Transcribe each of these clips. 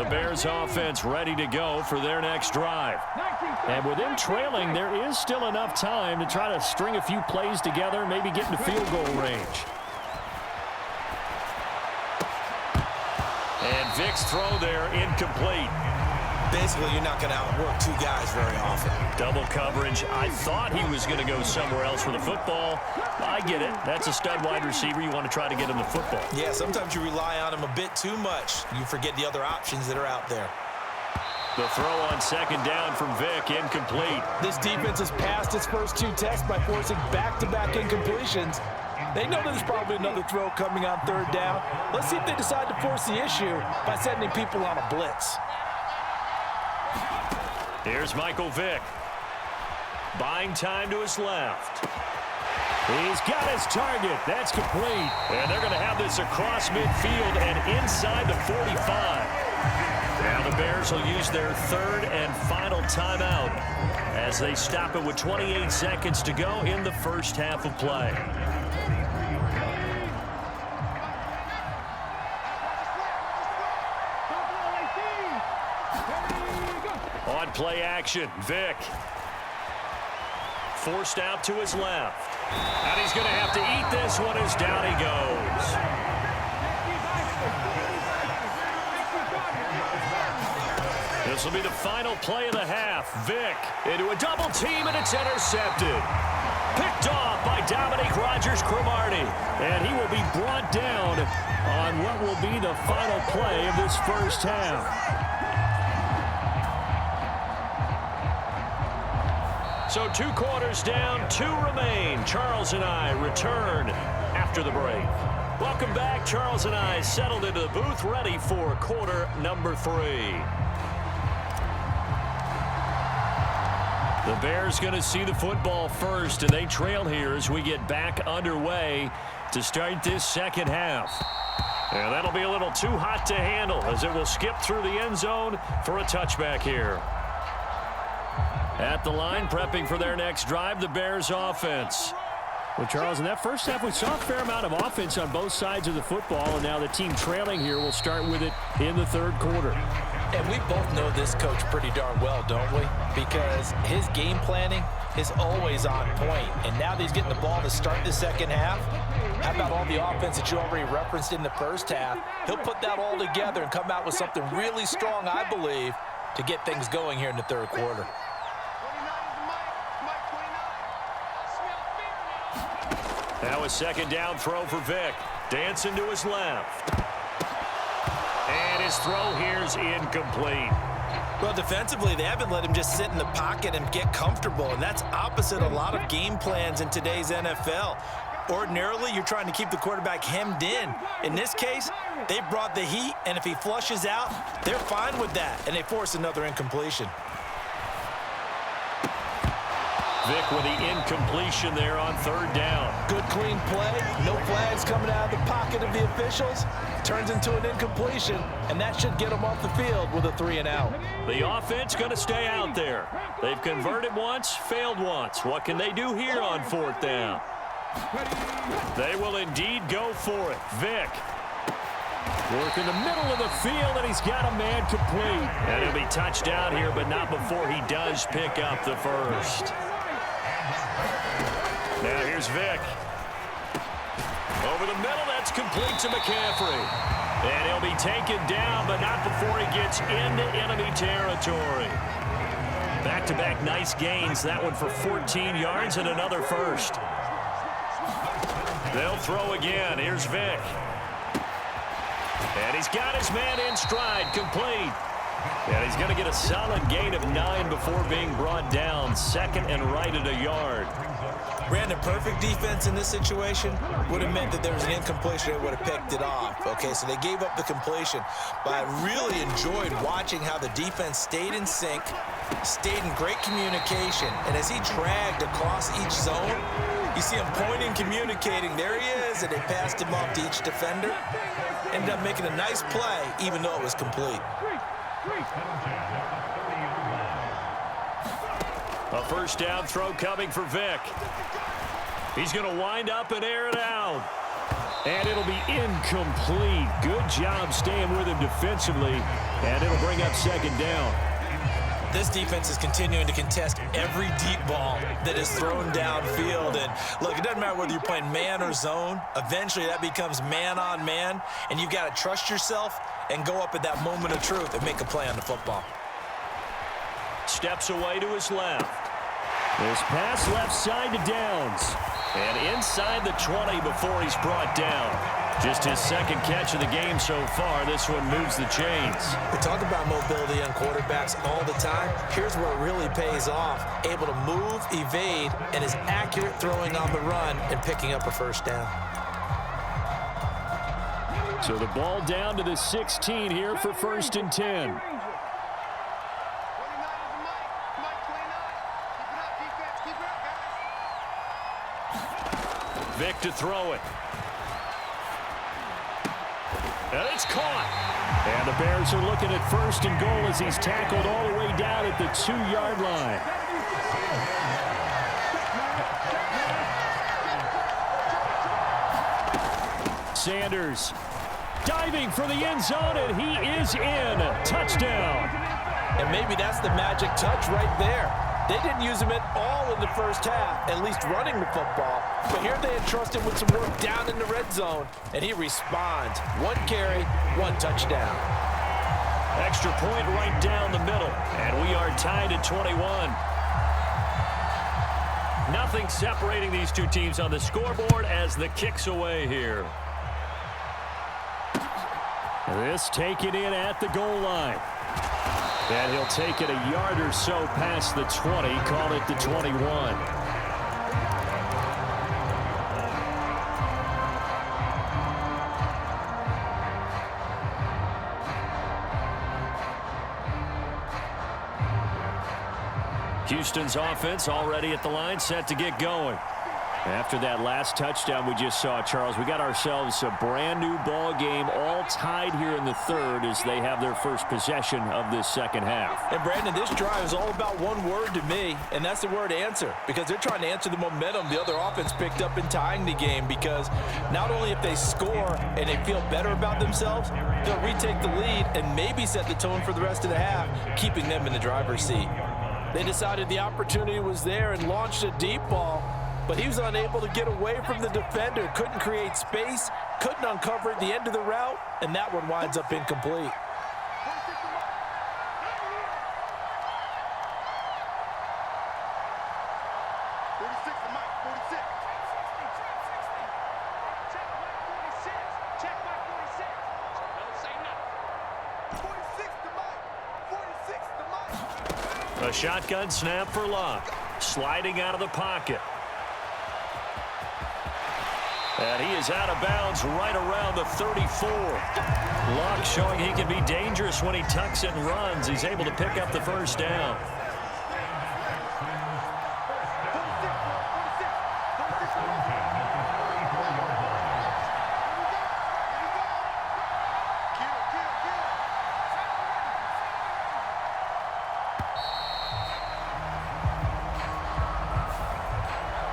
The Bears offense ready to go for their next drive. And with them trailing, there is still enough time to try to string a few plays together, maybe get into field goal range. And Vic's throw there incomplete. Basically, you're not going to outwork two guys very often. Double coverage. I thought he was going to go somewhere else with the football. I get it. That's a stud wide receiver. You want to try to get him the football. Yeah, sometimes you rely on him a bit too much. You forget the other options that are out there. The throw on second down from Vic, incomplete. This defense has passed its first two tests by forcing back-to-back incompletions. They know there's probably another throw coming on third down. Let's see if they decide to force the issue by sending people on a blitz. Here's Michael Vick. Buying time to his left. He's got his target. That's complete. And they're going to have this across midfield and inside the 45. Now the Bears will use their third and final timeout as they stop it with 28 seconds to go in the first half of play. On play action, Vic. Forced out to his left. And he's going to have to eat this one as down he goes. This will be the final play of the half. Vic into a double team, and it's intercepted. Picked off by Dominique Rodgers-Cromartie. And he will be brought down on what will be the final play of this first half. So 2 quarters down, 2 remain. Charles and I return after the break. Welcome back. Charles and I settled into the booth, ready for quarter number 3. The Bears going to see the football first, and they trail here as we get back underway to start this second half. And that'll be a little too hot to handle as it will skip through the end zone for a touchback here. At the line, prepping for their next drive, the Bears offense. Well, Charles, in that first half, we saw a fair amount of offense on both sides of the football, and now the team trailing here will start with it in the third quarter. And we both know this coach pretty darn well, don't we? Because his game planning is always on point. And now that he's getting the ball to start the second half, how about all the offense that you already referenced in the first half? He'll put that all together and come out with something really strong, I believe, to get things going here in the third quarter. Now a second down throw for Vic. Dancing to his left. And his throw here's incomplete. Well, defensively, they haven't let him just sit in the pocket and get comfortable, and that's opposite a lot of game plans in today's NFL. Ordinarily, you're trying to keep the quarterback hemmed in. In this case, they brought the heat, and if he flushes out, they're fine with that, and they force another incompletion. Vic with the incompletion there on third down. Good clean play. No flags coming out of the pocket of the officials. Turns into an incompletion, and that should get them off the field with a 3-and-out. The offense going to stay out there. They've converted once, failed once. What can they do here on fourth down? They will indeed go for it. Vic. Work in the middle of the field, and he's got a man complete. And he'll be touched down here, but not before he does pick up the first. Now here's Vic. Over the middle, that's complete to McCaffrey. And he'll be taken down, but not before he gets into enemy territory. Back-to-back nice gains. That one for 14 yards and another first. They'll throw again. Here's Vic. And he's got his man in stride, complete. And he's going to get a solid gain of 9 before being brought down. Second and right at a yard. Brandon, perfect defense in this situation would have meant that there was an incompletion. They would have picked it off. Okay, so they gave up the completion. But I really enjoyed watching how the defense stayed in sync, stayed in great communication. And as he dragged across each zone, you see him pointing, communicating. There he is, and they passed him off to each defender. Ended up making a nice play, even though it was complete. A first down throw coming for Vic. He's going to wind up and air it out. And it'll be incomplete. Good job staying with him defensively, and it'll bring up second down. This defense is continuing to contest every deep ball that is thrown downfield. And look, it doesn't matter whether you're playing man or zone. Eventually, that becomes man on man, and you've got to trust yourself and go up at that moment of truth and make a play on the football. Steps away to his left. This pass left side to Downs. And inside the 20 before he's brought down. Just his second catch of the game so far. This one moves the chains. We talk about mobility on quarterbacks all the time. Here's where it really pays off. Able to move, evade, and is accurate throwing on the run and picking up a first down. So the ball down to the 16 here for 1st and 10. Vick to throw it. And it's caught. And the Bears are looking at 1st and goal as he's tackled all the way down at the 2-yard line. Sanders diving for the end zone, and he is in. Touchdown. And maybe that's the magic touch right there. They didn't use him at all in the first half, at least running the football. But here they entrust him with some work down in the red zone, and he responds. 1 carry, 1 touchdown. Extra point right down the middle, and we are tied at 21. Nothing separating these two teams on the scoreboard as the kick's away here. This taken in at the goal line. And he'll take it a yard or so past the 20, call it the 21. Houston's offense already at the line, set to get going. After that last touchdown we just saw, Charles, we got ourselves a brand new ball game, all tied here in the 3rd as they have their first possession of this second half. And Brandon, this drive is all about one word to me, and that's the word answer, because they're trying to answer the momentum the other offense picked up in tying the game, because not only if they score and they feel better about themselves, they'll retake the lead and maybe set the tone for the rest of the half, keeping them in the driver's seat. They decided the opportunity was there and launched a deep ball, but he was unable to get away from the defender, couldn't create space, couldn't uncover at the end of the route, and that one winds up incomplete. A shotgun snap for Locke. Sliding out of the pocket. And he is out of bounds right around the 34. Locke showing he can be dangerous when he tucks and runs. He's able to pick up the first down.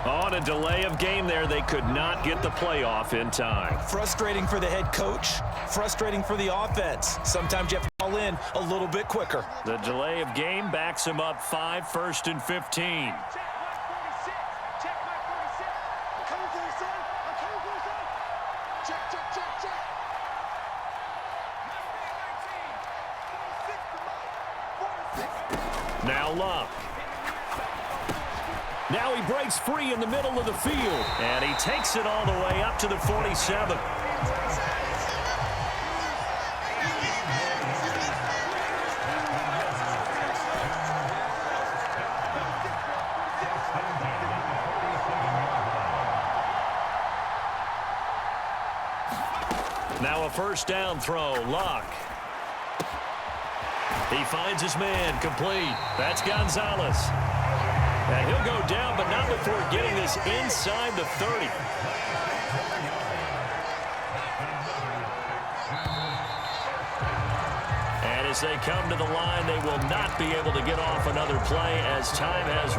On a delay of game there, they could not get the playoff in time. Frustrating for the head coach, frustrating for the offense. Sometimes you have to call in a little bit quicker. The delay of game backs him up 5, 1st and 15. Now Locke. Now he breaks free in the middle of the field. And he takes it all the way up to the 47. Now a first down throw. Locke. He finds his man, complete. That's Gonzalez. And he'll go down, but not before getting this inside the 30. And as they come to the line, they will not be able to get off another play as time has